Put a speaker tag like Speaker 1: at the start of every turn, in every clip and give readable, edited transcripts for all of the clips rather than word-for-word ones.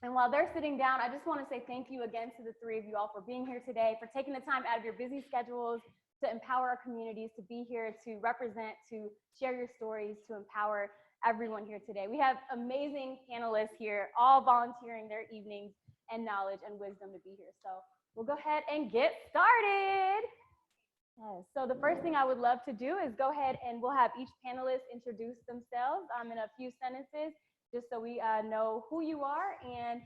Speaker 1: And while they're sitting down, I just want to say thank you again to the three of you all for being here today, for taking the time out of your busy schedules to empower our communities, to be here, to represent, to share your stories, to empower everyone here today. We have amazing panelists here, all volunteering their evenings and knowledge and wisdom to be here. So we'll go ahead and get started. So the first thing I would love to do is go ahead and we'll have each panelist introduce themselves in a few sentences, just so we know who you are and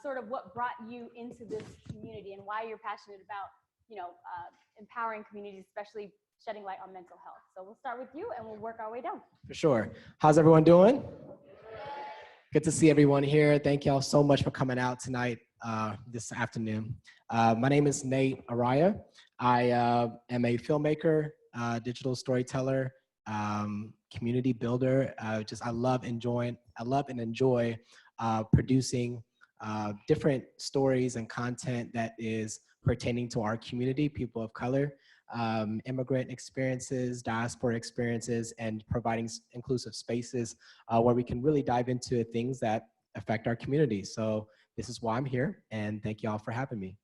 Speaker 1: sort of what brought you into this community and why you're passionate about, empowering communities, especially shedding light on mental health. So we'll start with you and we'll work our way down.
Speaker 2: For sure. How's everyone doing? Good to see everyone here. Thank y'all so much for coming out tonight, this afternoon. My name is Nate Araya. I am a filmmaker, digital storyteller, community builder. I love and enjoy producing different stories and content that is pertaining to our community, people of color, immigrant experiences, diaspora experiences, and providing inclusive spaces where we can really dive into things that affect our community. So this is why I'm here, and thank you all for having me.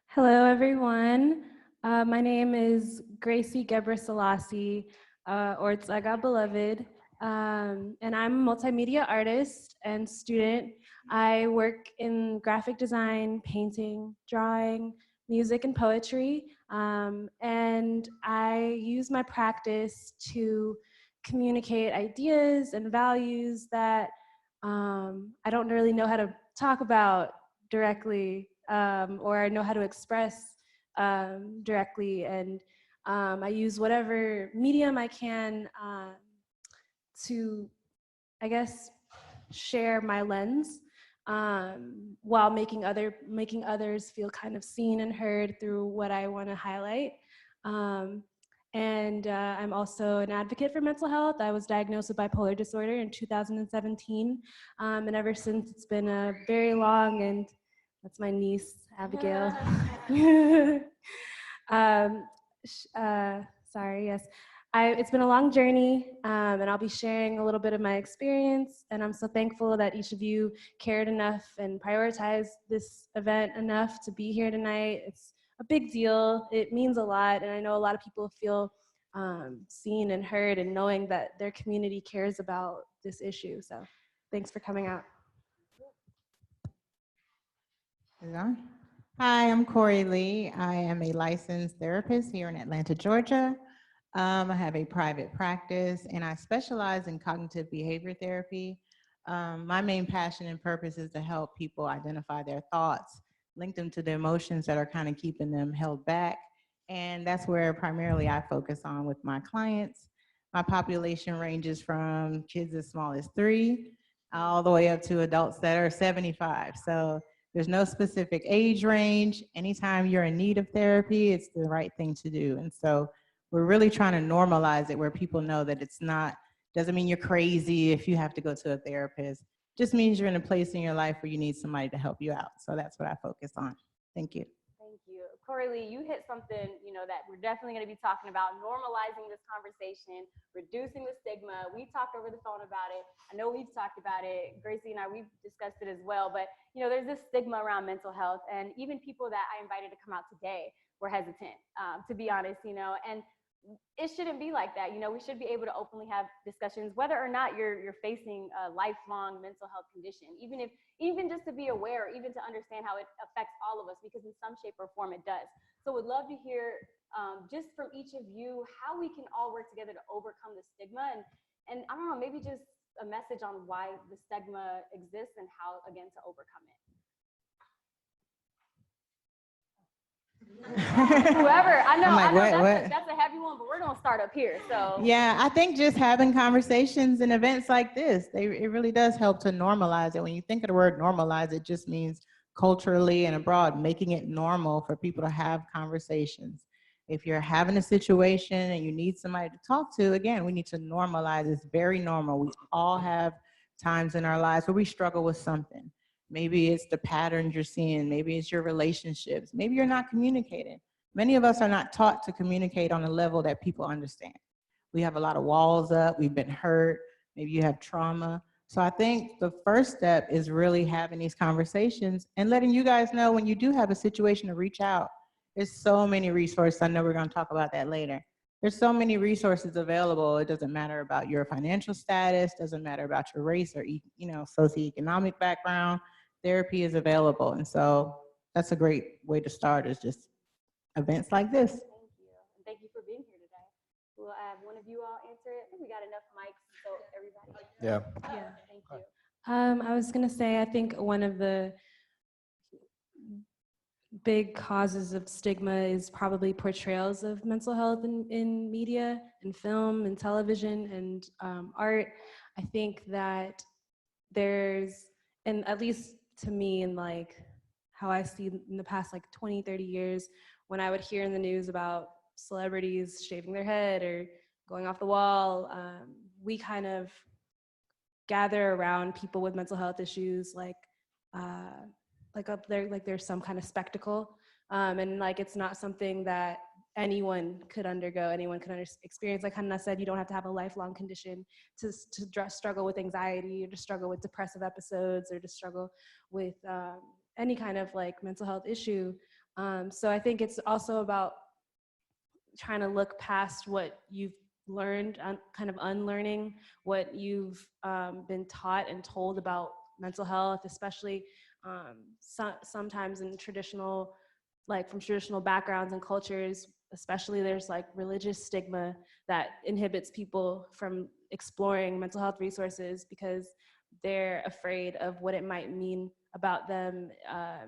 Speaker 3: Hello, everyone. My name is Gracie Gebra Selassie, or Tsaga Beloved, and I'm a multimedia artist and student. I work in graphic design, painting, drawing, music, and poetry, and I use my practice to communicate ideas and values that I don't really know how to talk about directly, or I know how to express directly, and I use whatever medium I can to, I guess, share my lens while making others feel kind of seen and heard through what I want to highlight. And I'm also an advocate for mental health. I was diagnosed with bipolar disorder in 2017, and ever since it's been a very long, and that's my niece, Abigail. Sorry, yes. It's been a long journey, and I'll be sharing a little bit of my experience, and I'm so thankful that each of you cared enough and prioritized this event enough to be here tonight. It's a big deal. It means a lot, and I know a lot of people feel seen and heard and knowing that their community cares about this issue. So thanks for coming out.
Speaker 4: Hi, I'm Corey Lee. I am a licensed therapist here in Atlanta, Georgia. I have a private practice and I specialize in cognitive behavior therapy. My main passion and purpose is to help people identify their thoughts, link them to the emotions that are kind of keeping them held back. And that's where primarily I focus on with my clients. My population ranges from kids as small as 3 all the way up to adults that are 75. So there's no specific age range. Anytime you're in need of therapy, it's the right thing to do. And so we're really trying to normalize it where people know that it's not, doesn't mean you're crazy if you have to go to a therapist. Just means you're in a place in your life where you need somebody to help you out. So that's what I focus on. Thank you.
Speaker 1: Thank you. Corey Lee, you hit something, that we're definitely going to be talking about, normalizing this conversation, reducing the stigma. We talked over the phone about it. I know we've talked about it. Gracie and I, we've discussed it as well. But, there's this stigma around mental health. And even people that I invited to come out today were hesitant, to be honest, and it shouldn't be like that. We should be able to openly have discussions, whether or not you're facing a lifelong mental health condition, even just to be aware, even to understand how it affects all of us, because in some shape or form it does. So would love to hear just from each of you how we can all work together to overcome the stigma, and I don't know, maybe just a message on why the stigma exists and how, again, to overcome it. Whoever, I know, that's a heavy one, but we're gonna start up here. So
Speaker 4: yeah, I think just having conversations and events like this, it really does help to normalize it. When you think of the word normalize, it just means culturally and abroad, making it normal for people to have conversations. If you're having a situation and you need somebody to talk to, again, we need to normalize. It's very normal. We all have times in our lives where we struggle with something. Maybe it's the patterns you're seeing. Maybe it's your relationships. Maybe you're not communicating. Many of us are not taught to communicate on a level that people understand. We have a lot of walls up. We've been hurt. Maybe you have trauma. So I think the first step is really having these conversations and letting you guys know when you do have a situation to reach out. There's so many resources. I know we're going to talk about that later. There's so many resources available. It doesn't matter about your financial status, doesn't matter about your race or socioeconomic background. Therapy is available. And so that's a great way to start, is just events like this.
Speaker 1: Thank you. And thank you for being here today. We'll have one of you all answer it. I think we got enough mics, so everybody.
Speaker 2: Yeah.
Speaker 3: Yeah.
Speaker 1: Thank you.
Speaker 3: I was gonna say, I think one of the big causes of stigma is probably portrayals of mental health in media and film and television and art. I think that there's, and at least to me, and like how I see in the past like 20, 30 years, when I would hear in the news about celebrities shaving their head or going off the wall, we kind of gather around people with mental health issues up there, like there's some kind of spectacle, and like it's not something that anyone could undergo, anyone could experience. Like Hannah said, you don't have to have a lifelong condition to struggle with anxiety or to struggle with depressive episodes or to struggle with any kind of like mental health issue. So I think it's also about trying to look past what you've learned, kind of unlearning what you've been taught and told about mental health, especially sometimes in traditional, like from traditional backgrounds and cultures, especially there's like religious stigma that inhibits people from exploring mental health resources because they're afraid of what it might mean about them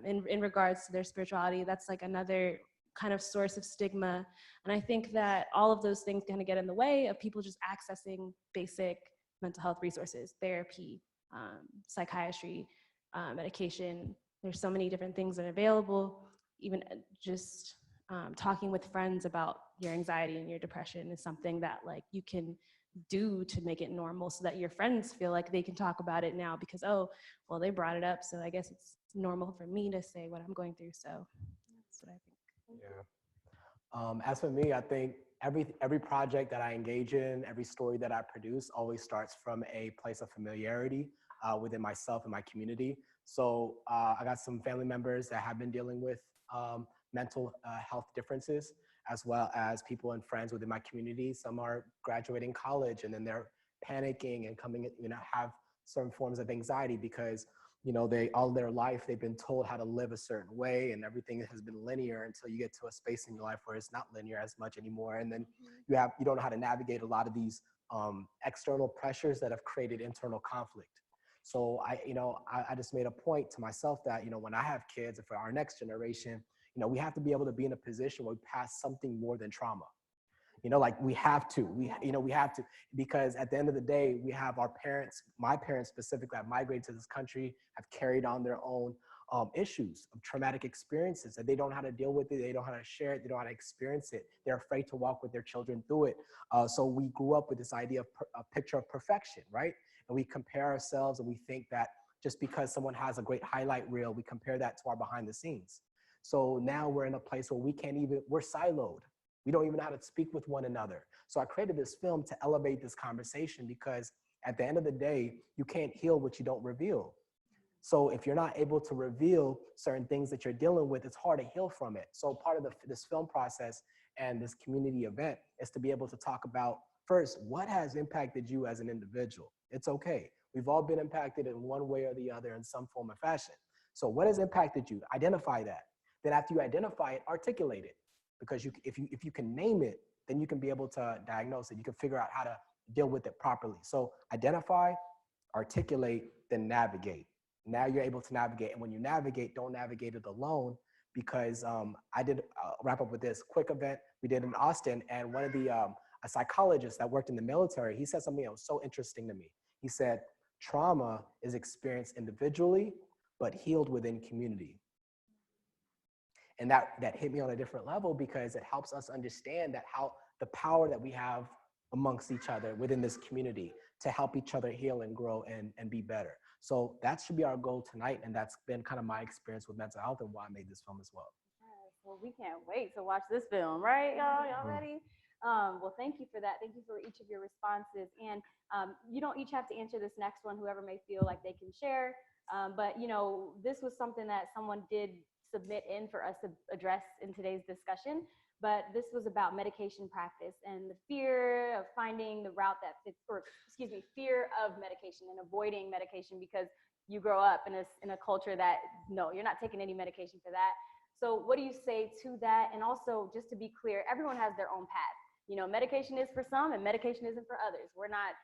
Speaker 3: in regards to their spirituality. That's like another kind of source of stigma. And I think that all of those things kind of get in the way of people just accessing basic mental health resources, therapy, psychiatry, medication. There's so many different things that are available. Even just talking with friends about your anxiety and your depression is something that like you can do to make it normal so that your friends feel like they can talk about it now because, oh, well, they brought it up, so I guess it's normal for me to say what I'm going through. So that's what I think.
Speaker 2: Yeah. As for me, I think every project that I engage in, every story that I produce always starts from a place of familiarity within myself and my community. So I got some family members that have been dealing with mental health differences, as well as people and friends within my community. Some are graduating college and then they're panicking and coming, have certain forms of anxiety because they all their life they've been told how to live a certain way and everything has been linear until you get to a space in your life where it's not linear as much anymore. And then you don't know how to navigate a lot of these external pressures that have created internal conflict. So I just made a point to myself that, when I have kids and for our next generation, we have to be able to be in a position where we pass something more than trauma. Like we have to, because at the end of the day, we have our parents, my parents specifically have migrated to this country, have carried on their own issues of traumatic experiences that they don't know how to deal with it. They don't know how to share it. They don't know how to experience it. They're afraid to walk with their children through it. So we grew up with this idea of a picture of perfection, right? And we compare ourselves and we think that just because someone has a great highlight reel, we compare that to our behind the scenes. So now we're in a place where we're siloed. We don't even know how to speak with one another. So I created this film to elevate this conversation because at the end of the day, you can't heal what you don't reveal. So if you're not able to reveal certain things that you're dealing with, it's hard to heal from it. So part of this film process and this community event is to be able to talk about, first, what has impacted you as an individual? It's okay. We've all been impacted in one way or the other in some form or fashion. So what has impacted you? Identify that. Then after you identify it, articulate it. Because if you can name it, then you can be able to diagnose it. You can figure out how to deal with it properly. So identify, articulate, then navigate. Now you're able to navigate. And when you navigate, don't navigate it alone, because I did wrap up with this quick event we did in Austin. And one of the a psychologist that worked in the military, he said something that was so interesting to me. He said, trauma is experienced individually, but healed within community. And that hit me on a different level because it helps us understand that how the power that we have amongst each other within this community to help each other heal and grow and be better. So that should be our goal tonight. And that's been kind of my experience with mental health and why I made this film as well.
Speaker 1: Yes, well, we can't wait to watch this film, right, y'all? Y'all ready? Well, thank you for that. Thank you for each of your responses. And you don't each have to answer this next one, whoever may feel like they can share. But, this was something that someone did submit in for us to address in today's discussion. But this was about medication practice and the fear of finding the route that fits, or excuse me, fear of medication and avoiding medication because you grow up in a culture that, no, you're not taking any medication for that. So what do you say to that? And also, just to be clear, everyone has their own path. Medication is for some and medication isn't for others. We're not,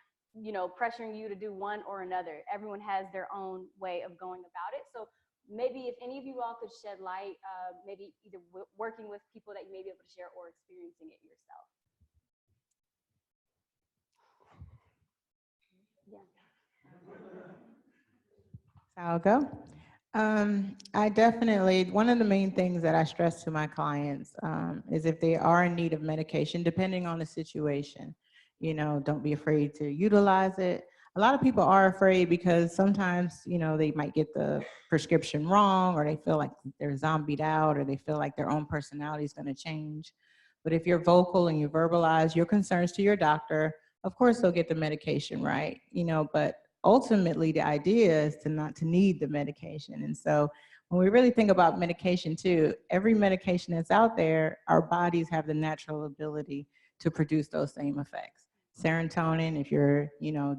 Speaker 1: pressuring you to do one or another. Everyone has their own way of going about it. So maybe if any of you all could shed light, maybe either working with people that you may be able to share or experiencing it yourself. Yeah.
Speaker 4: I'll go. I definitely, one of the main things that I stress to my clients is if they are in need of medication, depending on the situation, don't be afraid to utilize it. A lot of people are afraid because sometimes, they might get the prescription wrong, or they feel like they're zombied out, or they feel like their own personality is going to change. But if you're vocal and you verbalize your concerns to your doctor, of course they'll get the medication right, but ultimately the idea is to not to need the medication. And so when we really think about medication too, every medication that's out there, our bodies have the natural ability to produce those same effects. Serotonin, if you're,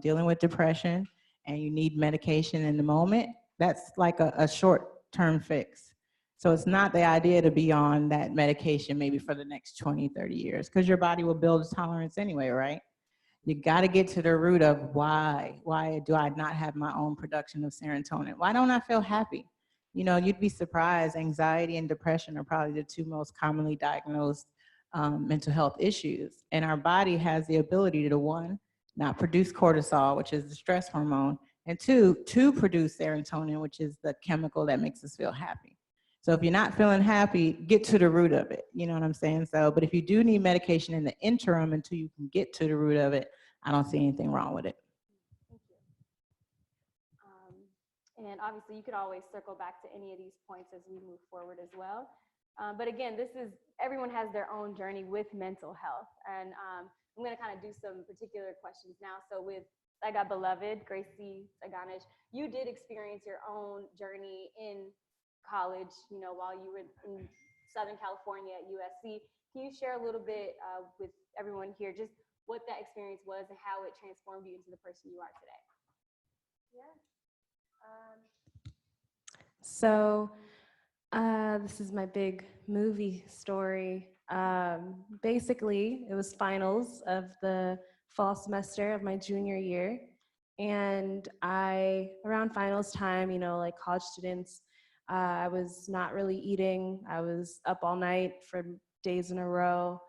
Speaker 4: dealing with depression and you need medication in the moment, that's like a short-term fix. So it's not the idea to be on that medication maybe for the next 20, 30 years, because your body will build a tolerance anyway, right? You got to get to the root of why do I not have my own production of serotonin? Why don't I feel happy? You'd be surprised. Anxiety and depression are probably the two most commonly diagnosed mental health issues. And our body has the ability to, one, not produce cortisol, which is the stress hormone, and two, to produce serotonin, which is the chemical that makes us feel happy. So if you're not feeling happy, get to the root of it. You know what I'm saying? So, but if you do need medication in the interim until you can get to the root of it, I don't see anything wrong with it.
Speaker 1: Thank you. And obviously you could always circle back to any of these points as we move forward as well. But again, everyone has their own journey with mental health. And I'm going to kind of do some particular questions now. So with Saga Beloved, Gracie Saganish, you did experience your own journey in college, while you were in Southern California at USC. Can you share a little bit with everyone here, just what that experience was and how it transformed you into the person you are today?
Speaker 3: Yeah. So this is my big movie story. Basically, it was finals of the fall semester of my junior year. And around finals time, like college students, I was not really eating. I was up all night for days in a row,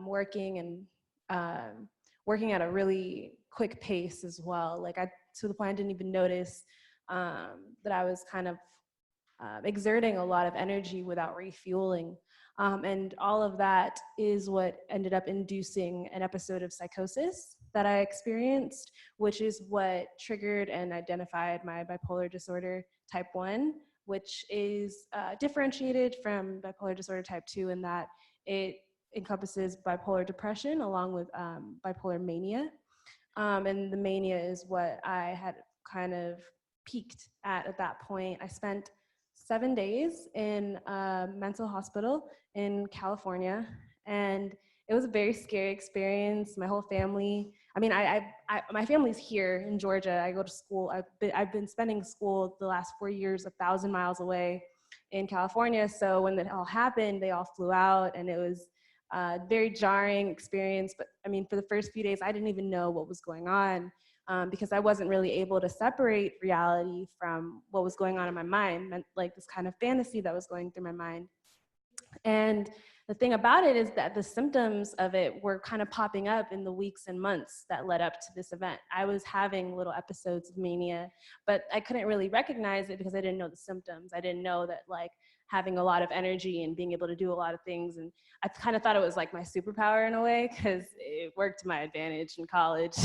Speaker 3: working and working at a really quick pace as well. To the point I didn't even notice that I was kind of exerting a lot of energy without refueling. And all of that is what ended up inducing an episode of psychosis that I experienced, which is what triggered and identified my bipolar disorder type 1, which is differentiated from bipolar disorder type 2 in that it encompasses bipolar depression along with bipolar mania. And the mania is what I had kind of peaked at that point. I spent 7 days in a mental hospital in California, and it was a very scary experience. My whole family, my family's here in Georgia. I go to school. I've been spending school the last 4 years 1,000 miles away in California. So when it all happened, they all flew out, and it was a very jarring experience. But for the first few days, I didn't even know what was going on because I wasn't really able to separate reality from what was going on in my mind, like this kind of fantasy that was going through my mind. And the thing about it is that the symptoms of it were kind of popping up in the weeks and months that led up to this event. I was having little episodes of mania, but I couldn't really recognize it because I didn't know the symptoms. I didn't know that having a lot of energy and being able to do a lot of things. And I kind of thought it was like my superpower in a way because it worked to my advantage in college.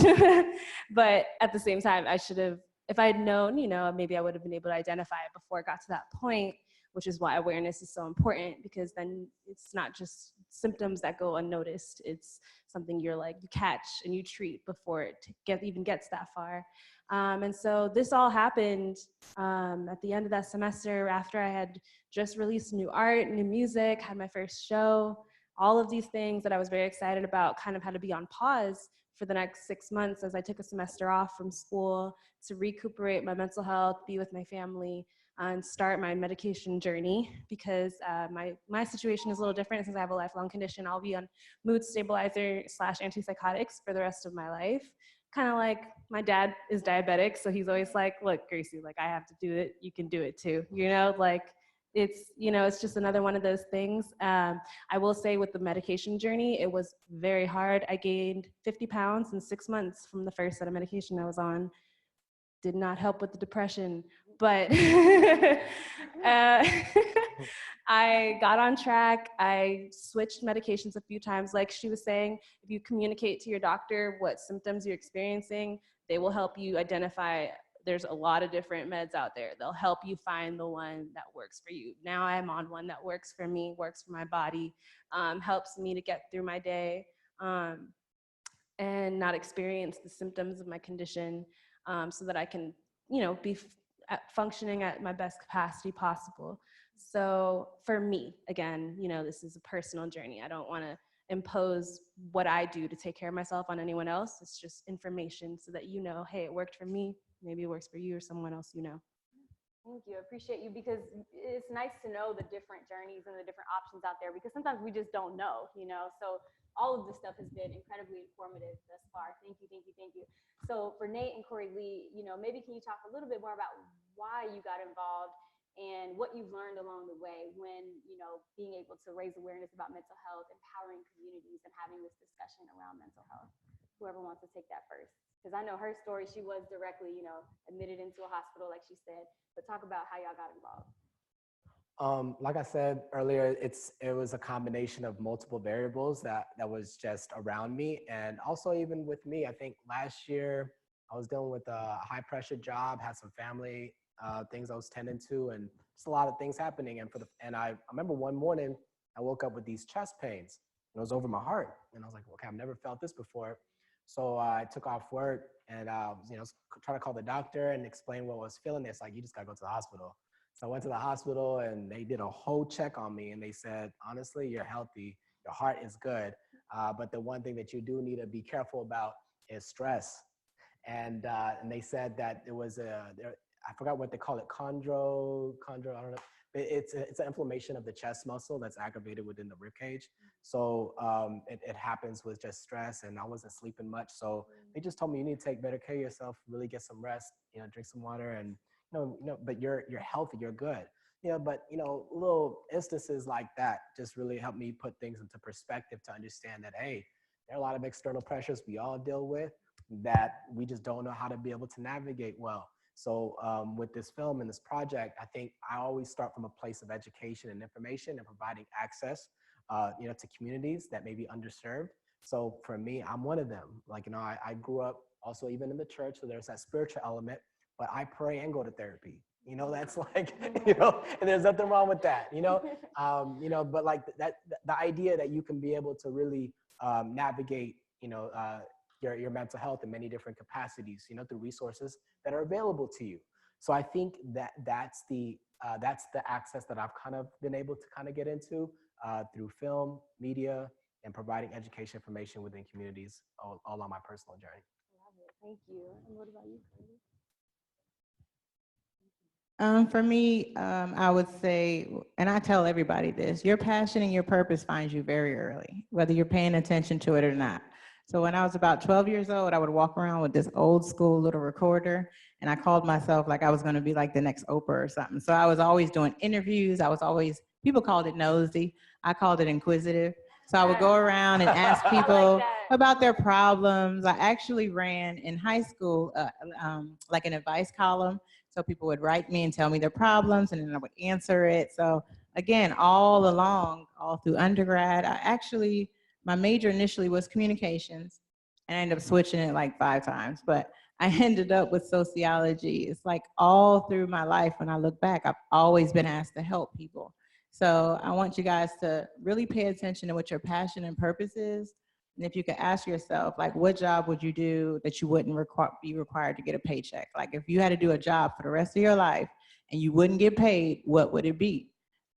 Speaker 3: But at the same time, I should have, if I had known, maybe I would have been able to identify it before it got to that point. which is why awareness is so important, because then it's not just symptoms that go unnoticed. It's something you catch and you treat before it even gets that far. And so this all happened at the end of that semester, after I had just released new art, new music, had my first show. All of these things that I was very excited about kind of had to be on pause for the next 6 months as I took a semester off from school to recuperate my mental health, be with my family, and start my medication journey, because my situation is a little different. Since I have a lifelong condition, I'll be on mood stabilizer / antipsychotics for the rest of my life. Kind of like my dad is diabetic, so he's always like, look, Gracie, like, I have to do it, you can do it too, like, it's just another one of those things. I will say with the medication journey, it was very hard. I gained 50 pounds in 6 months from the first set of medication I was on. Did not help with the depression, but I got on track. I switched medications a few times. Like she was saying, if you communicate to your doctor what symptoms you're experiencing, they will help you identify. There's a lot of different meds out there. They'll help you find the one that works for you. Now I'm on one that works for me, works for my body, helps me to get through my day, and not experience the symptoms of my condition, so that I can, be functioning at my best capacity possible. So for me, again, this is a personal journey. I don't want to impose what I do to take care of myself on anyone else. It's just information so that hey, it worked for me. Maybe it works for you or someone else you know.
Speaker 1: Thank you. I appreciate you, because it's nice to know the different journeys and the different options out there, because sometimes we just don't know, So all of this stuff has been incredibly informative thus far. Thank you, thank you, thank you. So for Nate and Corey Lee, maybe can you talk a little bit more about why you got involved and what you've learned along the way when, being able to raise awareness about mental health, empowering communities, and having this discussion around mental health? Whoever wants to take that first. Because I know her story, she was directly, admitted into a hospital, like she said, but talk about how y'all got involved.
Speaker 2: Like I said earlier, it was a combination of multiple variables that was just around me. And also even with me, I think last year I was dealing with a high pressure job, had some family things I was tending to, and just a lot of things happening. And I remember one morning I woke up with these chest pains, and it was over my heart. And I was like, okay, I've never felt this before. So I took off work and trying to call the doctor and explain what I was feeling. It's like, you just gotta go to the hospital. So I went to the hospital and they did a whole check on me, and they said, honestly, you're healthy, your heart is good, but the one thing that you do need to be careful about is stress. And they said that it was I forgot what they call it, chondro, I don't know. It's an inflammation of the chest muscle that's aggravated within the rib cage. So it happens with just stress, and I wasn't sleeping much. So they just told me, you need to take better care of yourself, really get some rest, drink some water, and but you're healthy, you're good. But little instances like that just really helped me put things into perspective to understand that, hey, there are a lot of external pressures we all deal with that we just don't know how to be able to navigate well. So with this film and this project, I think I always start from a place of education and information and providing access, to communities that may be underserved. So for me, I'm one of them. Like, I grew up also even in the church, so there's that spiritual element, but I pray and go to therapy. That's like, and there's nothing wrong with that, but like that, the idea that you can be able to really navigate, your mental health in many different capacities, through resources that are available to you. So I think that's the access that I've kind of been able to kind of get into through film, media, and providing education information within communities all on my personal journey.
Speaker 1: Love it. Thank you. And what about you, Curtis?
Speaker 4: For me, I would say, and I tell everybody this, your passion and your purpose finds you very early, whether you're paying attention to it or not. So when I was about 12 years old, I would walk around with this old school little recorder, and I called myself like I was going to be like the next Oprah or something. So I was always doing interviews. People called it nosy. I called it inquisitive. So I would go around and ask people about their problems. I actually ran in high school, like an advice column. So people would write me and tell me their problems, and then I would answer it. So again, all along, all through undergrad, my major initially was communications, and I ended up switching it like 5 times. But I ended up with sociology. It's like all through my life, when I look back, I've always been asked to help people. So I want you guys to really pay attention to what your passion and purpose is. And if you could ask yourself, like, what job would you do that you wouldn't be required to get a paycheck? Like, if you had to do a job for the rest of your life and you wouldn't get paid, what would it be?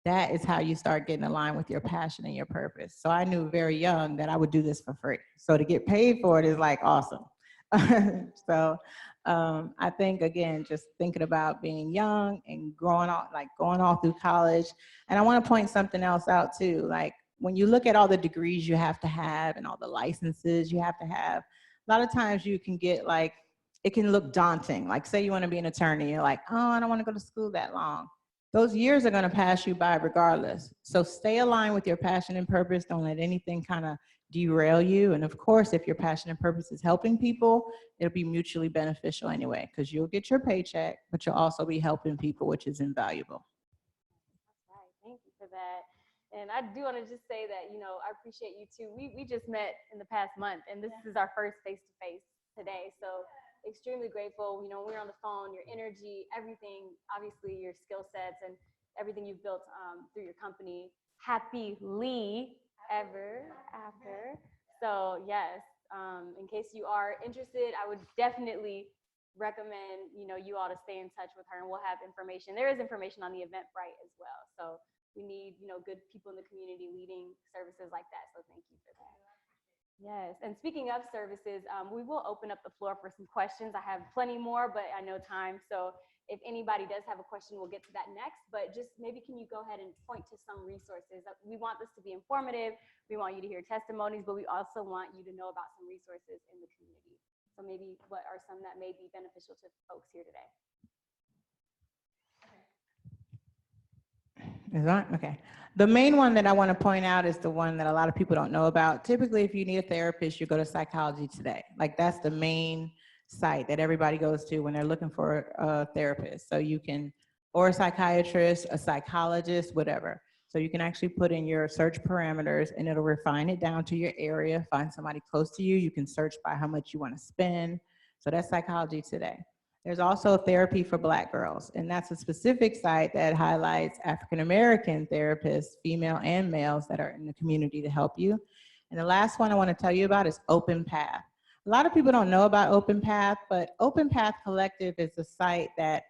Speaker 4: That is how you start getting aligned with your passion and your purpose. So I knew very young that I would do this for free. So to get paid for it is like awesome. So I think, again, just thinking about being young and going all through college. And I want to point something else out too. Like, when you look at all the degrees you have to have and all the licenses you have to have, a lot of times you can get like, it can look daunting. Like, say you want to be an attorney, you're like, oh, I don't want to go to school that long. Those years are going to pass you by regardless. So stay aligned with your passion and purpose. Don't let anything kind of derail you. And of course, if your passion and purpose is helping people, it'll be mutually beneficial anyway, because you'll get your paycheck, but you'll also be helping people, which is invaluable.
Speaker 1: That's right. Thank you for that. And I do want to just say that, I appreciate you too. We just met in the past month, and this is our first face-to-face today. So extremely grateful. We're on the phone, your energy, everything, obviously your skill sets and everything you've built through your company. Happily ever after. So yes, in case you are interested, I would definitely recommend, you all to stay in touch with her, and we'll have information. There is information on the Eventbrite as well. So we need, good people in the community leading services like that. So thank you for that. Yes, and speaking of services, we will open up the floor for some questions. I have plenty more, but I know time. So if anybody does have a question, we'll get to that next. But just maybe can you go ahead and point to some resources? We want this to be informative. We want you to hear testimonies, but we also want you to know about some resources in the community. So maybe what are some that may be beneficial to folks here today?
Speaker 4: Is that okay? The main one that I want to point out is the one that a lot of people don't know about. Typically, if you need a therapist, you go to Psychology Today. Like, that's the main site that everybody goes to when they're looking for a therapist. So you can, or a psychiatrist, a psychologist, whatever. So you can actually put in your search parameters and it'll refine it down to your area, find somebody close to you. You can search by how much you want to spend. So that's Psychology Today. There's also Therapy for Black Girls, and that's a specific site that highlights African-American therapists, female and males, that are in the community to help you. And the last one I want to tell you about is Open Path. A lot of people don't know about Open Path, but Open Path Collective is a site that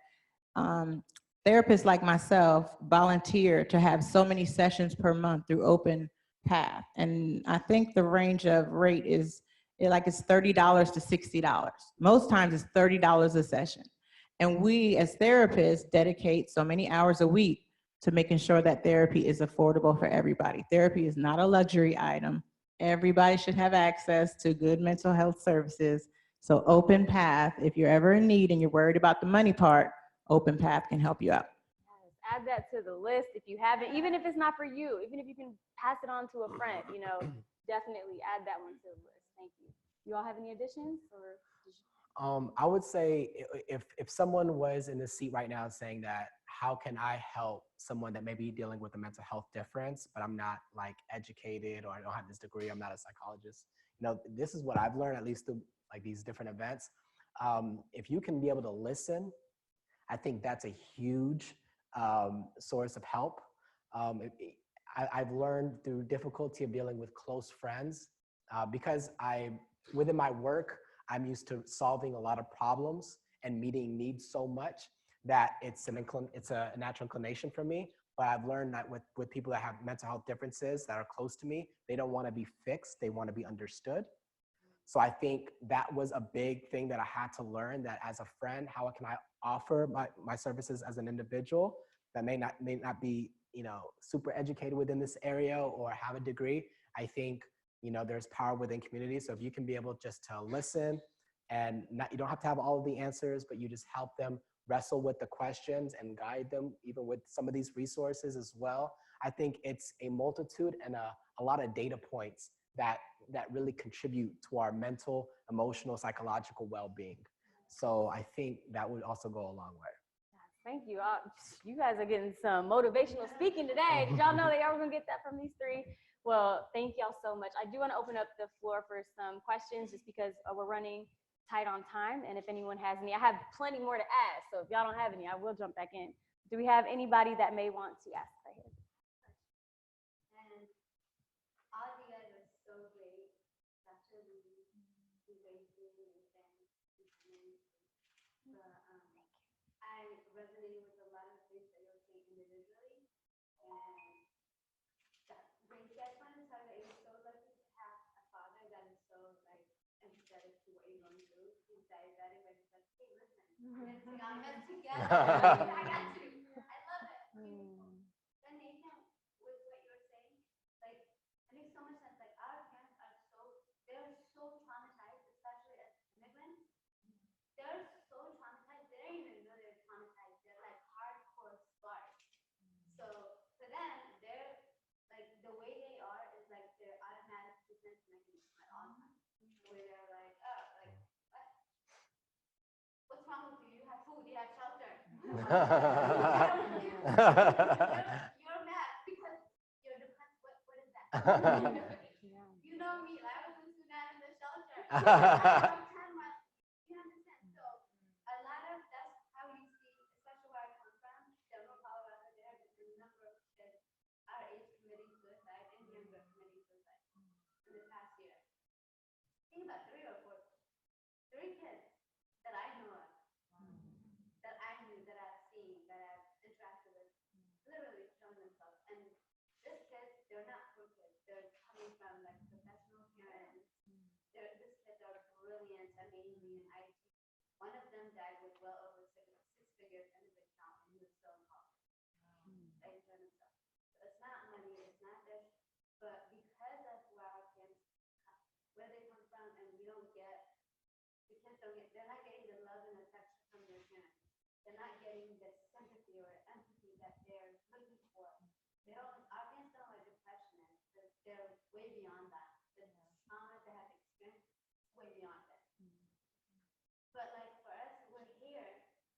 Speaker 4: therapists like myself volunteer to have so many sessions per month through Open Path. And I think the range of rate is it's $30 to $60. Most times it's $30 a session. And we as therapists dedicate so many hours a week to making sure that therapy is affordable for everybody. Therapy is not a luxury item. Everybody should have access to good mental health services. So Open Path, if you're ever in need and you're worried about the money part, Open Path can help you out.
Speaker 1: Yes, add that to the list if you haven't, even if it's not for you, even if you can pass it on to a friend, definitely add that one to the list. Thank you. You all have any additions? Or
Speaker 2: I would say if someone was in this seat right now saying that, how can I help someone that may be dealing with a mental health difference, but I'm not like educated, or I don't have this degree, I'm not a psychologist. This is what I've learned, at least through like these different events. If you can be able to listen, I think that's a huge source of help. I've learned through difficulty of dealing with close friends, because within my work, I'm used to solving a lot of problems and meeting needs so much that it's a natural inclination for me. But I've learned that with people that have mental health differences that are close to me, they don't want to be fixed, they want to be understood. So I think that was a big thing that I had to learn, that as a friend, how can I offer my services as an individual that may not be, super educated within this area or have a degree. I think, there's power within community. So if you can be able just to listen, and you don't have to have all of the answers, but you just help them wrestle with the questions and guide them, even with some of these resources as well. I think it's a multitude and a lot of data points that really contribute to our mental, emotional, psychological well-being. So I think that would also go a long way.
Speaker 1: Thank you. You guys are getting some motivational speaking today. Did y'all know that y'all were gonna get that from these three? Well, thank y'all so much. I do want to open up the floor for some questions, just because we're running tight on time, and if anyone has any, I have plenty more to ask, so if y'all don't have any, I will jump back in. Do we have anybody that may want to ask right here?
Speaker 5: And all of you guys are so great, especially embracing and saying, but I resonated with a lot of things that you're saying individually, and that brings guys fun to tell you that you're so lucky to have a father that is so like empathetic to what you're going through. He's diabetic, but he's like, hey, listen, we're gonna take our meds together. I got you. I love it. Then Nathan, with what you were saying, like it makes so much sense. Like our parents are they're so traumatized, especially as immigrants. They're so traumatized. They don't even know they're traumatized. They're like hardcore scars. So for them, they're like the way they are is like their automatic defense mechanism at all times. Where they're like, oh, like what? What's wrong with you? You have food. You have shelter. You're mad because you're depressed. What is that? You know me. Like, I was in Sudan in the shelter. You understand? So a lot of that's how you see, especially where I come from, Denver, Colorado. There have been a number of kids our age committing suicide and younger committing suicide in the past year. Think about 3 kids that I know of, that I knew, that I've seen, that I've interacted with, literally killing themselves. And these kids, they're not poor kids. They're coming from like professional parents. These kids are brilliant, amazing, and one of them died with well over six figures in his account, and he was still in college. Like for himself. So it's not money, it's not this, but because of where our parents, where they come from, and we don't get, the kids don't get, they're not getting the love and affection from their parents. They're not getting the sympathy or empathy that they're looking for. They don't. Our parents don't know what depression is. They're way beyond that. The trauma they have experienced is way beyond it. But like for us, we're here.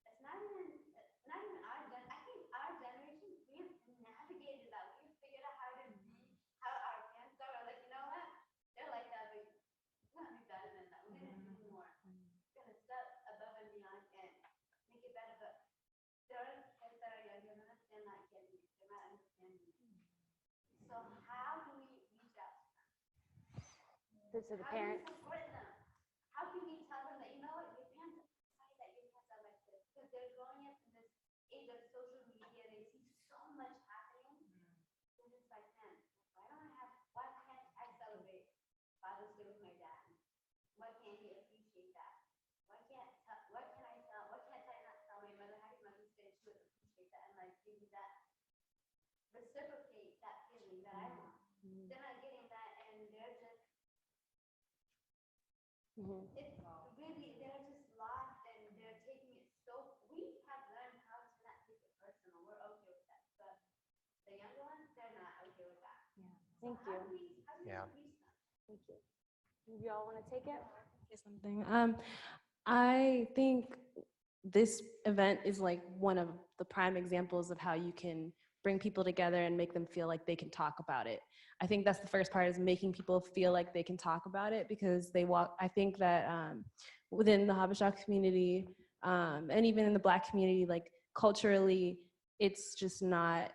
Speaker 5: It's not even our gen. I think our generation, we've navigated that. We've figured out how to be how our parents are. We're like, you know what? They're like that, but we're gonna be better than that. We're gonna do more. We're gonna step above and beyond and make it better. But there are kids that are younger than us. They're not getting it. They're not understanding it. So how do we reach out to them?
Speaker 1: To the parents.
Speaker 5: How do we support them? How can we tell them that, you know what, your parents are sorry that your parents are like this? Because they're growing up in this age of social media, they see so much happening. They're just like, man, why can't I celebrate Father's Day with my dad? Why can't he appreciate that? Why can't I not tell my mother happy Mother's Day? She would appreciate that and like give me that, reciprocate that feeling that I want. They're not getting that, and they're just, it's really, they're just lost and they're taking it so, we have learned how to not take it personal. We're okay with that. But the younger ones, they're not okay with that.
Speaker 1: Thank you.
Speaker 5: How do we reach them?
Speaker 1: Thank you. Y'all want to take it?
Speaker 3: Say something. I think this event is like one of the prime examples of how you can bring people together and make them feel like they can talk about it. I think that's the first part, is making people feel like they can talk about it, because I think that within the Habesha community and even in the Black community, like culturally, it's just not,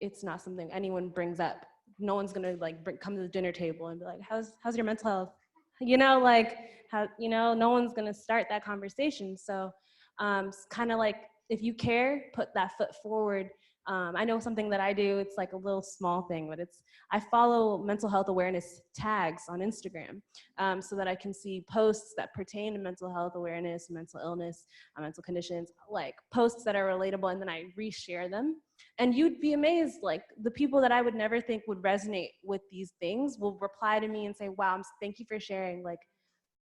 Speaker 3: it's not something anyone brings up. No one's gonna like come to the dinner table and be like, how's your mental health? You know, like how, you know, no one's gonna start that conversation. So it's kind of like, if you care, put that foot forward. I know something that I do, it's like a little small thing, but I follow mental health awareness tags on Instagram so that I can see posts that pertain to mental health awareness, mental illness, mental conditions, like posts that are relatable, and then I reshare them. And you'd be amazed, like the people that I would never think would resonate with these things will reply to me and say, wow, thank you for sharing. Like,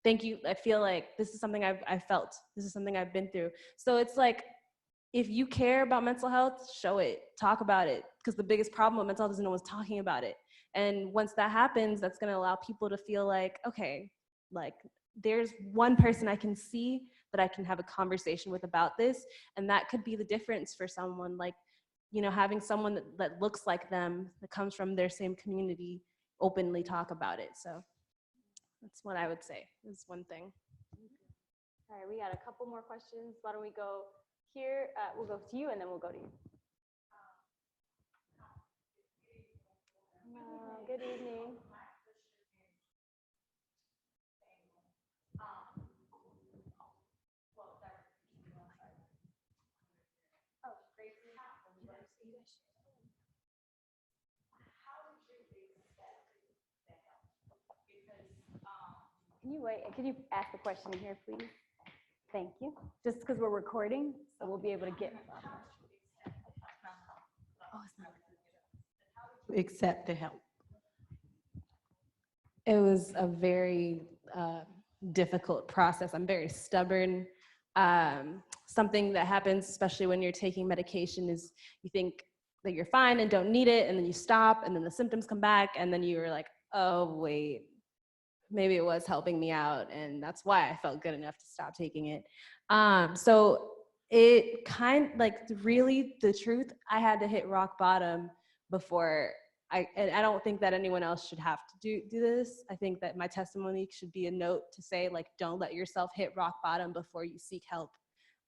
Speaker 3: thank you. I feel like this is something I've felt. This is something I've been through. So it's like, if you care about mental health, show it, talk about it. Because the biggest problem with mental health is no one's talking about it. And once that happens, that's gonna allow people to feel like, okay, like there's one person I can see that I can have a conversation with about this. And that could be the difference for someone, like, you know, having someone that looks like them, that comes from their same community, openly talk about it. So that's what I would say is one thing.
Speaker 1: All right, we got a couple more questions. Why don't we go here? We'll go to you, and then we'll go to you. Good evening. Can you wait? Can you ask the question in here, please? Thank you. Just because we're recording, so we'll be able to get. Oh, it's not.
Speaker 4: Accept the help.
Speaker 3: It was a very difficult process. I'm very stubborn. Something that happens, especially when you're taking medication, is you think that you're fine and don't need it, and then you stop, and then the symptoms come back, and then you're like, oh, wait, maybe it was helping me out, and that's why I felt good enough to stop taking it. So it really, the truth, I had to hit rock bottom before and I don't think that anyone else should have to do this. I think that my testimony should be a note to say, like, don't let yourself hit rock bottom before you seek help,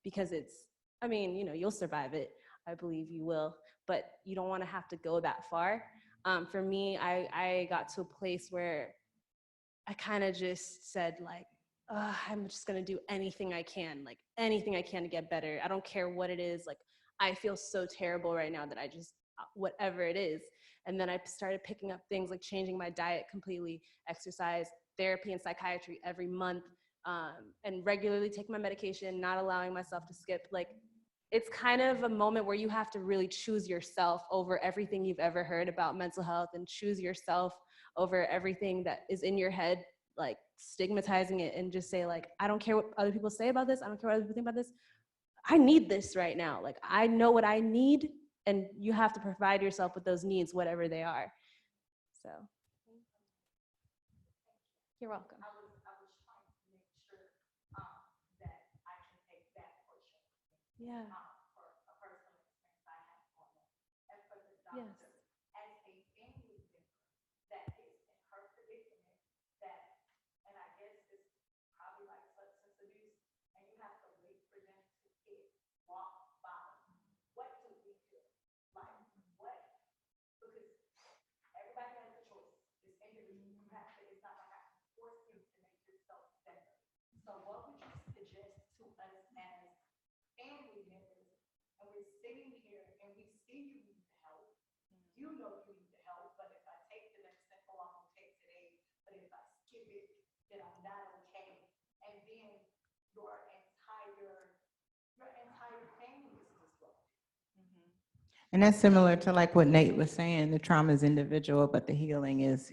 Speaker 3: because you'll survive it. I believe you will, but you don't want to have to go that far. For me, I got to a place where I kind of just said, like, I'm just going to do anything I can to get better. I don't care what it is. Like, I feel so terrible right now that I just, whatever it is. And then I started picking up things like changing my diet completely, exercise, therapy, and psychiatry every month, and regularly take my medication, not allowing myself to skip. Like, it's kind of a moment where you have to really choose yourself over everything you've ever heard about mental health, and choose yourself over everything that is in your head, like stigmatizing it, and just say, like, I don't care what other people say about this. I don't care what other people think about this. I need this right now. Like, I know what I need, and you have to provide yourself with those needs, whatever they are. So, you're welcome.
Speaker 6: I was trying to make sure that I can take that portion
Speaker 3: Yeah.
Speaker 6: for a personal experience I have on it. And for the doctor,
Speaker 3: Yes.
Speaker 6: as a family member that is in her predicament, that, and I guess it's probably like substance abuse, and you have to wait for them to hit rock bottom. What do we do? Like, what? Because everybody has a choice. It's individual. You have to, it's not like I can force you to make yourself better. So what would you suggest to us as family members? And we're sitting here and we see you need the help. You know you need the help, but if I take the medicine, oh, I'm gonna take today, but if I skip it, then I'm not okay. And then your entire family is disrupted.
Speaker 4: And that's similar to like what Nate was saying, the trauma is individual, but the healing is,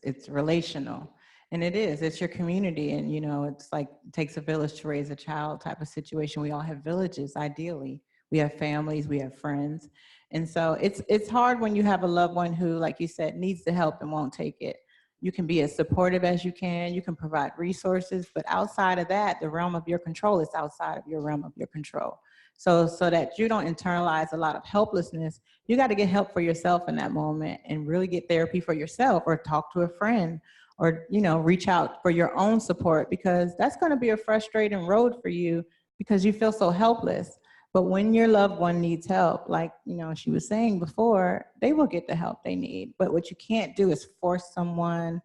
Speaker 4: it's relational. And it is, it's your community. And, it's like, it takes a village to raise a child type of situation. We all have villages, ideally. We have families, we have friends. And so it's hard when you have a loved one who, like you said, needs the help and won't take it. You can be as supportive as you can provide resources, but outside of that, the realm of your control is outside of your realm of your control. So that you don't internalize a lot of helplessness, you got to get help for yourself in that moment and really get therapy for yourself, or talk to a friend, or, reach out for your own support, because that's going to be a frustrating road for you because you feel so helpless. But when your loved one needs help, like, she was saying before, they will get the help they need. But what you can't do is force someone,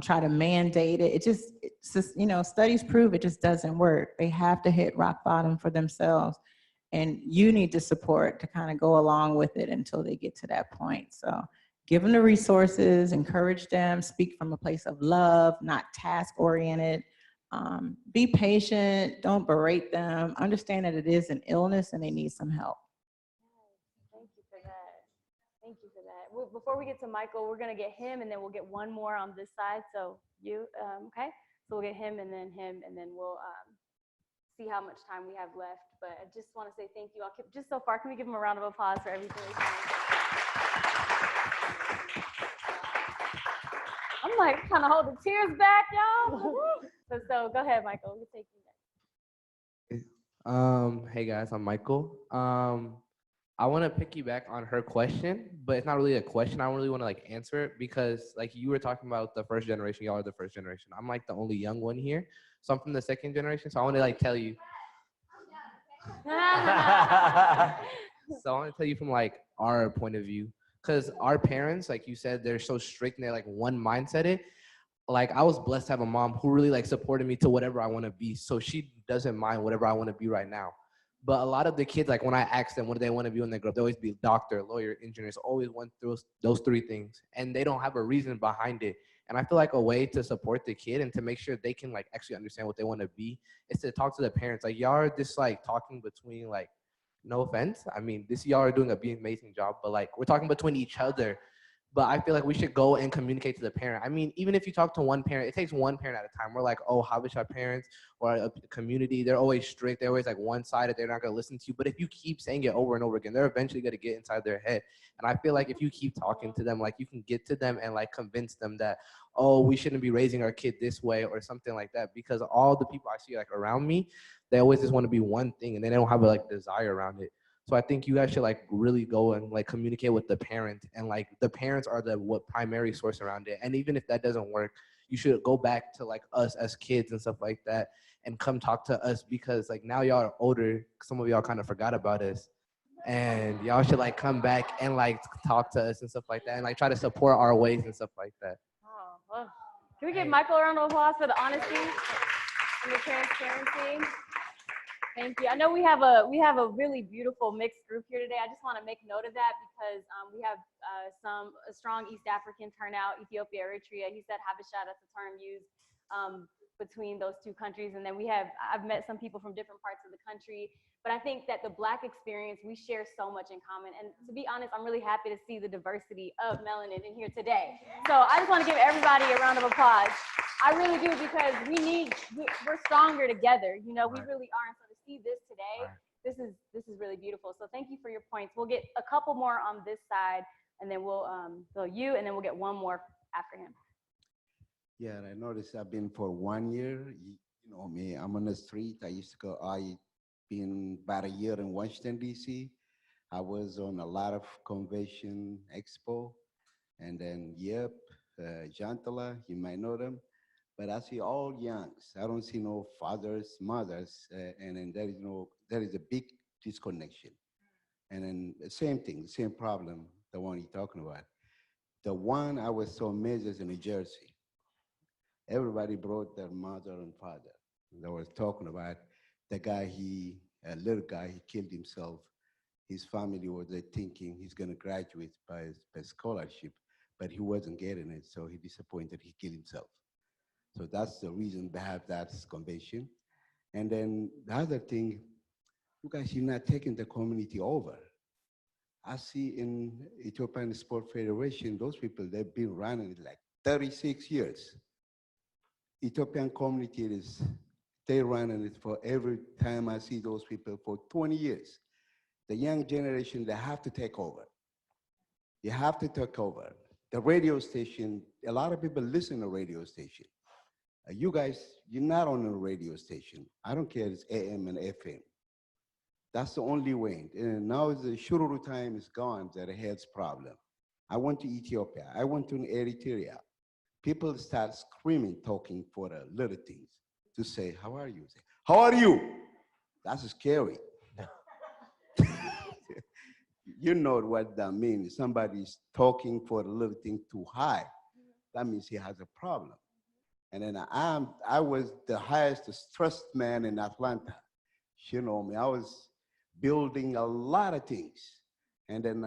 Speaker 4: try to mandate it. It's just, studies prove it just doesn't work. They have to hit rock bottom for themselves. And you need the support to kind of go along with it until they get to that point. So give them the resources, encourage them, speak from a place of love, not task-oriented. Be patient, don't berate them. Understand that it is an illness and they need some help.
Speaker 1: Thank you for that. Thank you for that. Well, before we get to Michael, we're going to get him, and then we'll get one more on this side. So you, okay? So we'll get him, and then we'll see how much time we have left. But I just want to say thank you all. Just so far, can we give him a round of applause for everything he's done? I'm like kind of holding tears back, y'all. So go ahead, Michael. We'll take you next.
Speaker 7: Hey guys, I'm Michael. I want to piggyback on her question, but it's not really a question. I don't really want to like answer it because like you were talking about the first generation, y'all are the first generation. I'm like the only young one here. So I'm from the second generation. So I want to like tell you. So I want to tell you from like our point of view, because our parents, like you said, they're so strict and they're like one mindset it. Like I was blessed to have a mom who really like supported me to whatever I want to be. So she doesn't mind whatever I want to be right now. But a lot of the kids, like when I ask them what do they want to be when they grow up, they always be doctor, lawyer, engineers, always want those three things. And they don't have a reason behind it. And I feel like a way to support the kid and to make sure they can like actually understand what they want to be is to talk to the parents. Like y'all are just like talking between like, no offense. I mean, this y'all are doing a amazing job, but like we're talking between each other. But I feel like we should go and communicate to the parent. I mean, even if you talk to one parent, it takes one parent at a time. We're like, oh, Habesha parents or a community, they're always strict. They're always like one-sided. They're not going to listen to you. But if you keep saying it over and over again, they're eventually going to get inside their head. And I feel like if you keep talking to them, like you can get to them and like convince them that, oh, we shouldn't be raising our kid this way or something like that. Because all the people I see like around me, they always just want to be one thing and they don't have a like desire around it. So I think you guys should like really go and like communicate with the parent, and like the parents are the what primary source around it. And even if that doesn't work, you should go back to like us as kids and stuff like that and come talk to us, because like now y'all are older. Some of y'all kind of forgot about us, and y'all should like come back and like talk to us and stuff like that, and like try to support our ways and stuff like that.
Speaker 1: Oh, well. Can we give Michael a round of applause for the honesty and the transparency? Thank you. I know we have a really beautiful mixed group here today. I just want to make note of that because we have a strong East African turnout, Ethiopia, Eritrea. He said Habesha, that's a term used between those two countries. And then I've met some people from different parts of the country. But I think that the Black experience, we share so much in common. And to be honest, I'm really happy to see the diversity of melanin in here today. So I just want to give everybody a round of applause. I really do, because we're stronger together. You know, we really are. And so to see this today, this is really beautiful. So thank you for your points. We'll get a couple more on this side, and then we'll go you, and then we'll get one more after him.
Speaker 8: Yeah, I noticed I've been for 1 year. You know me, I'm on the street. I been about a year in Washington, D.C. I was on a lot of convention, expo, and then Jantala, you might know them. But I see all youngs. I don't see no fathers, mothers, and then there is a big disconnection. And then the same thing, the same problem, the one you're talking about. The one I was so amazed is in New Jersey. Everybody brought their mother and father. They were talking about the guy, a little guy, he killed himself. His family was thinking he's gonna graduate by scholarship, but he wasn't getting it, so he disappointed, he killed himself. So that's the reason they have that convention. And then the other thing, you guys, you're not taking the community over. I see in Ethiopian Sport Federation, those people, they've been running it like 36 years. Ethiopian community they running it for every time I see those people for 20 years. The young generation, they have to take over. You have to take over. The radio station, a lot of people listen to radio station. You guys, you're not on a radio station. I don't care if it's AM and FM. That's the only way. And now the shururu time is gone, that health problem. I went to Ethiopia. I went to Eritrea. People start screaming, talking for the little things to say, how are you? Say, how are you? That's scary. You know what that means. Somebody's talking for the little thing too high. That means he has a problem. And then I was the highest trust man in Atlanta. You know me, I was building a lot of things. And then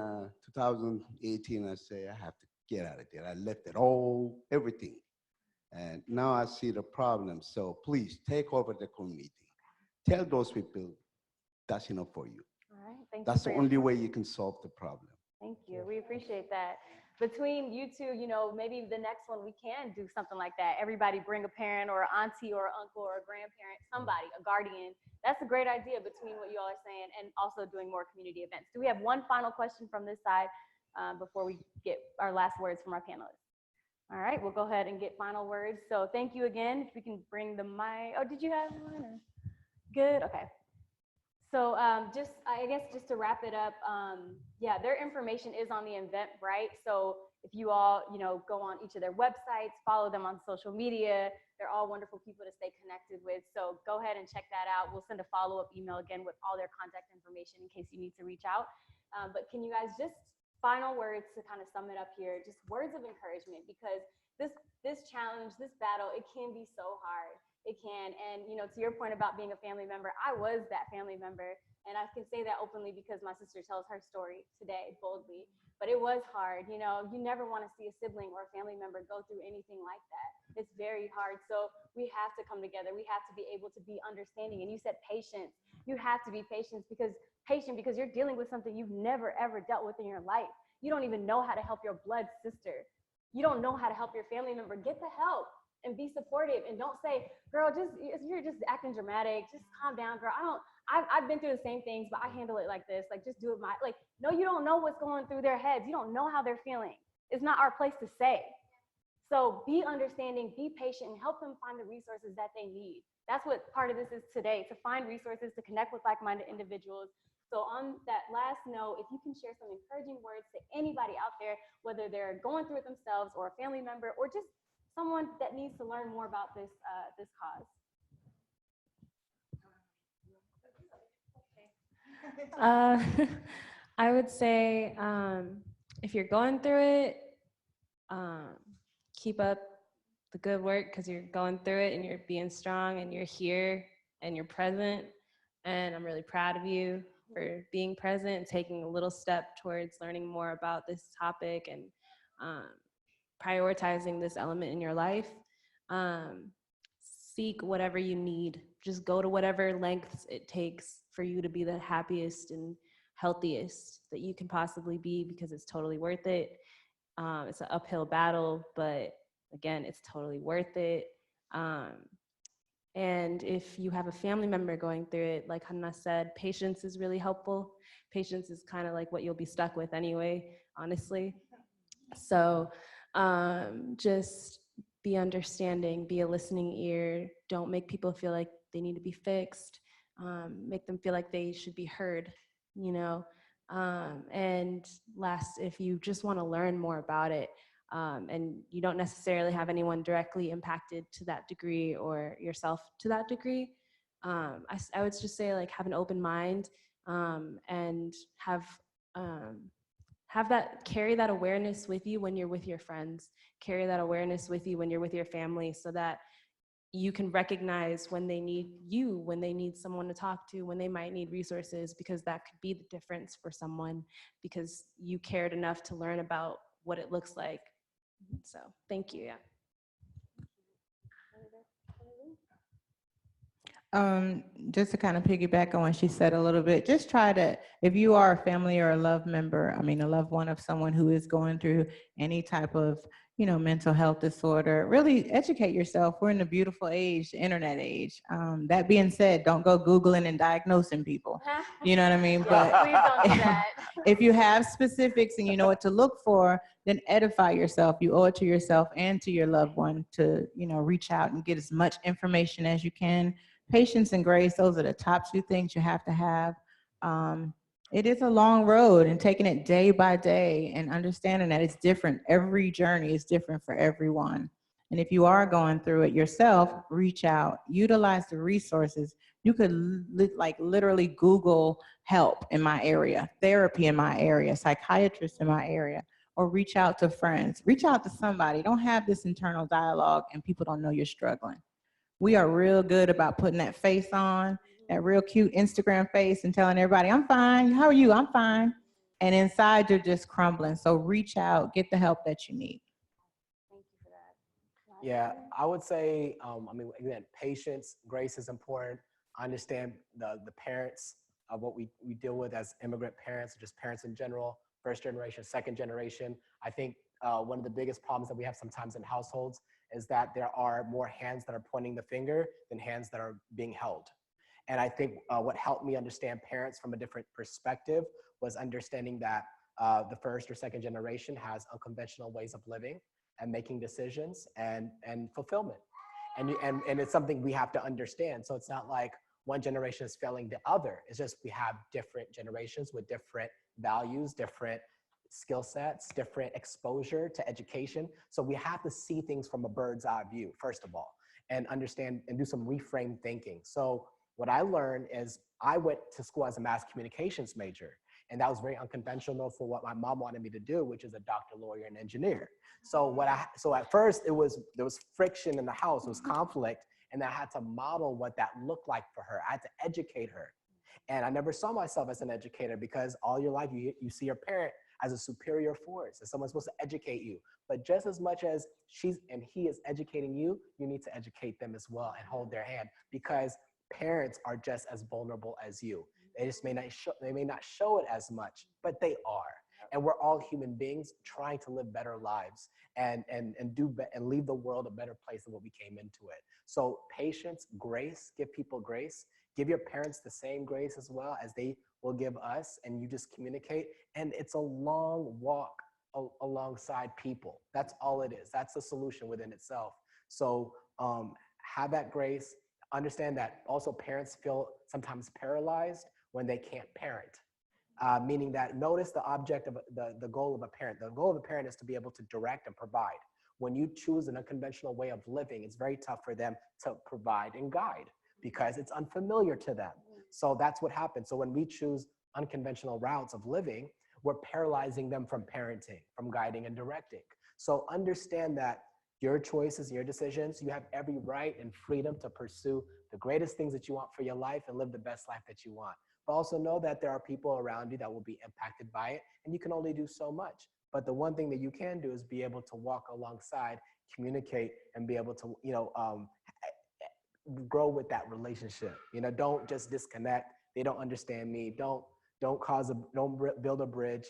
Speaker 8: 2018, I say, I have to get out of there. I left it all, everything. And now I see the problem. So please take over the community. Tell those people that's enough for you.
Speaker 1: All right, thank you.
Speaker 8: That's the only way you can solve the problem.
Speaker 1: Thank you. We appreciate that. Between you two, you know, maybe the next one we can do something like that. Everybody bring a parent or an auntie or uncle or a grandparent, somebody, a guardian. That's a great idea between what you all are saying and also doing more community events. Do we have one final question from this side before we get our last words from our panelists? All right, we'll go ahead and get final words. So thank you again. If we can bring the mic. Oh, did you have one? Good, okay. So I guess just to wrap it up, yeah, their information is on the Eventbrite. So if you all, go on each of their websites, follow them on social media, they're all wonderful people to stay connected with. So go ahead and check that out. We'll send a follow-up email again with all their contact information in case you need to reach out. But can you guys just final words to kind of sum it up here, just words of encouragement, because this challenge, this battle, it can be so hard. It can. And, to your point about being a family member, I was that family member. And I can say that openly because my sister tells her story today boldly. But it was hard. You never want to see a sibling or a family member go through anything like that. It's very hard. So we have to come together. We have to be able to be understanding. And you said patience. You have to be patient because you're dealing with something you've never, ever dealt with in your life. You don't even know how to help your blood sister. You don't know how to help your family member. Get the help. And be supportive, and don't say, girl, you're just acting dramatic. Just calm down, girl. I've been through the same things, but I handle it like this. Like, just do it no, you don't know what's going through their heads. You don't know how they're feeling. It's not our place to say. So be understanding, be patient, and help them find the resources that they need. That's what part of this is today, to find resources, to connect with like-minded individuals. So on that last note, if you can share some encouraging words to anybody out there, whether they're going through it themselves or a family member or just someone that needs to learn more about this cause.
Speaker 3: I would say if you're going through it, keep up the good work because you're going through it and you're being strong and you're here and you're present. And I'm really proud of you for being present and taking a little step towards learning more about this topic and prioritizing this element in your life. Seek whatever you need. Just go to whatever lengths it takes for you to be the happiest and healthiest that you can possibly be, because it's totally worth it. It's an uphill battle, but again, it's totally worth it. And if you have a family member going through it, like Hannah said, patience is really helpful. Patience is kind of like what you'll be stuck with anyway, honestly. So just be understanding, be a listening ear. Don't make people feel like they need to be fixed. Make them feel like they should be heard, And last, if you just want to learn more about it, and you don't necessarily have anyone directly impacted to that degree or yourself to that degree, I would just say have an open mind and carry that awareness with you when you're with your friends, carry that awareness with you when you're with your family, so that you can recognize when they need you, when they need someone to talk to, when they might need resources, because that could be the difference for someone because you cared enough to learn about what it looks like. So thank you.
Speaker 4: Just to kind of piggyback on what she said a little bit, just try to, if you are a family or a loved member, a loved one of someone who is going through any type of, mental health disorder, really educate yourself. We're in the beautiful age, the internet age. That being said, don't go Googling and diagnosing people. You know what I mean?
Speaker 1: Yeah,
Speaker 4: but
Speaker 1: please don't do that.
Speaker 4: if you have specifics and you know what to look for, then edify yourself. You owe it to yourself and to your loved one to, reach out and get as much information as you can. Patience and grace, those are the top two things you have to have. It is a long road, and taking it day by day and understanding that it's different. Every journey is different for everyone. And if you are going through it yourself, reach out, utilize the resources. You could literally Google help in my area, therapy in my area, psychiatrist in my area, or reach out to friends, reach out to somebody. Don't have this internal dialogue and people don't know you're struggling. We are real good about putting that face on, that real cute Instagram face, and telling everybody, I'm fine. How are you? I'm fine. And inside you're just crumbling. So reach out, get the help that you need.
Speaker 1: Thank you for that.
Speaker 2: Yeah, I would say, again, patience, grace is important. I understand the parents of what we deal with as immigrant parents, just parents in general, first generation, second generation. I think one of the biggest problems that we have sometimes in households is that there are more hands that are pointing the finger than hands that are being held. And I think what helped me understand parents from a different perspective was understanding that the first or second generation has unconventional ways of living and making decisions and fulfillment. And it's something we have to understand. So it's not like, one generation is failing the other. It's just we have different generations with different values, different skill sets, different exposure to education. So we have to see things from a bird's eye view, first of all, and understand and do some reframe thinking. So what I learned is I went to school as a mass communications major, and that was very unconventional for what my mom wanted me to do, which is a doctor, lawyer, and engineer. So at first there was friction in the house, it was conflict, and I had to model what that looked like for her. I had to educate her. And I never saw myself as an educator because all your life you see your parent as a superior force, as someone supposed to educate you. But just as much as he is educating you, you need to educate them as well and hold their hand, because parents are just as vulnerable as you. They just may not show it as much, but they are. And we're all human beings trying to live better lives and leave the world a better place than what we came into it. So patience, grace, give people grace. Give your parents the same grace as well as they will give us, and you just communicate. And it's a long walk alongside people. That's all it is. That's the solution within itself. So have that grace. Understand that also parents feel sometimes paralyzed when they can't parent. Meaning that notice the object of the goal of a parent. The goal of a parent is to be able to direct and provide. When you choose an unconventional way of living, it's very tough for them to provide and guide because it's unfamiliar to them. So that's what happens. So when we choose unconventional routes of living, we're paralyzing them from parenting, from guiding and directing. So understand that your choices, your decisions, you have every right and freedom to pursue the greatest things that you want for your life and live the best life that you want. But also know that there are people around you that will be impacted by it, and you can only do so much. But the one thing that you can do is be able to walk alongside, communicate, and be able to, grow with that relationship. Don't just disconnect. They don't understand me. Don't build a bridge.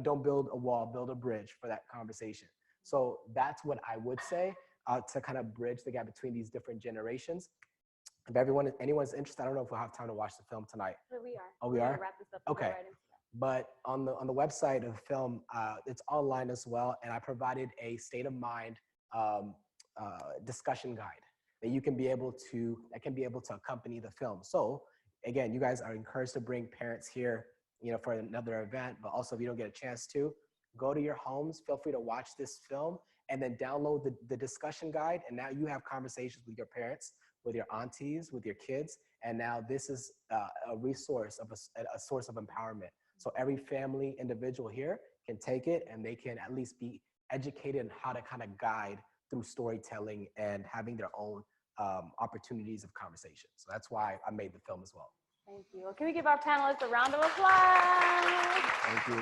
Speaker 2: Don't build a wall, build a bridge for that conversation. So that's what I would say to kind of bridge the gap between these different generations. If anyone's interested, I don't know if we'll have time to watch the film tonight.
Speaker 1: But we are.
Speaker 2: Oh, we
Speaker 1: We're
Speaker 2: are?
Speaker 1: gonna wrap this up and go
Speaker 2: Okay.
Speaker 1: right into that.
Speaker 2: But on the website of the film, it's online as well, and I provided a state of mind discussion guide that can be able to accompany the film. So again, you guys are encouraged to bring parents here, for another event, but also if you don't get a chance to, go to your homes, feel free to watch this film, and then download the discussion guide, and now you have conversations with your parents, with your aunties, with your kids, and now this is a resource of a source of empowerment. So every family, individual here can take it, and they can at least be educated in how to kind of guide through storytelling and having their own opportunities of conversation. So that's why I made the film as well.
Speaker 1: Thank you. Well, can we give our panelists a round of applause?
Speaker 2: Thank you.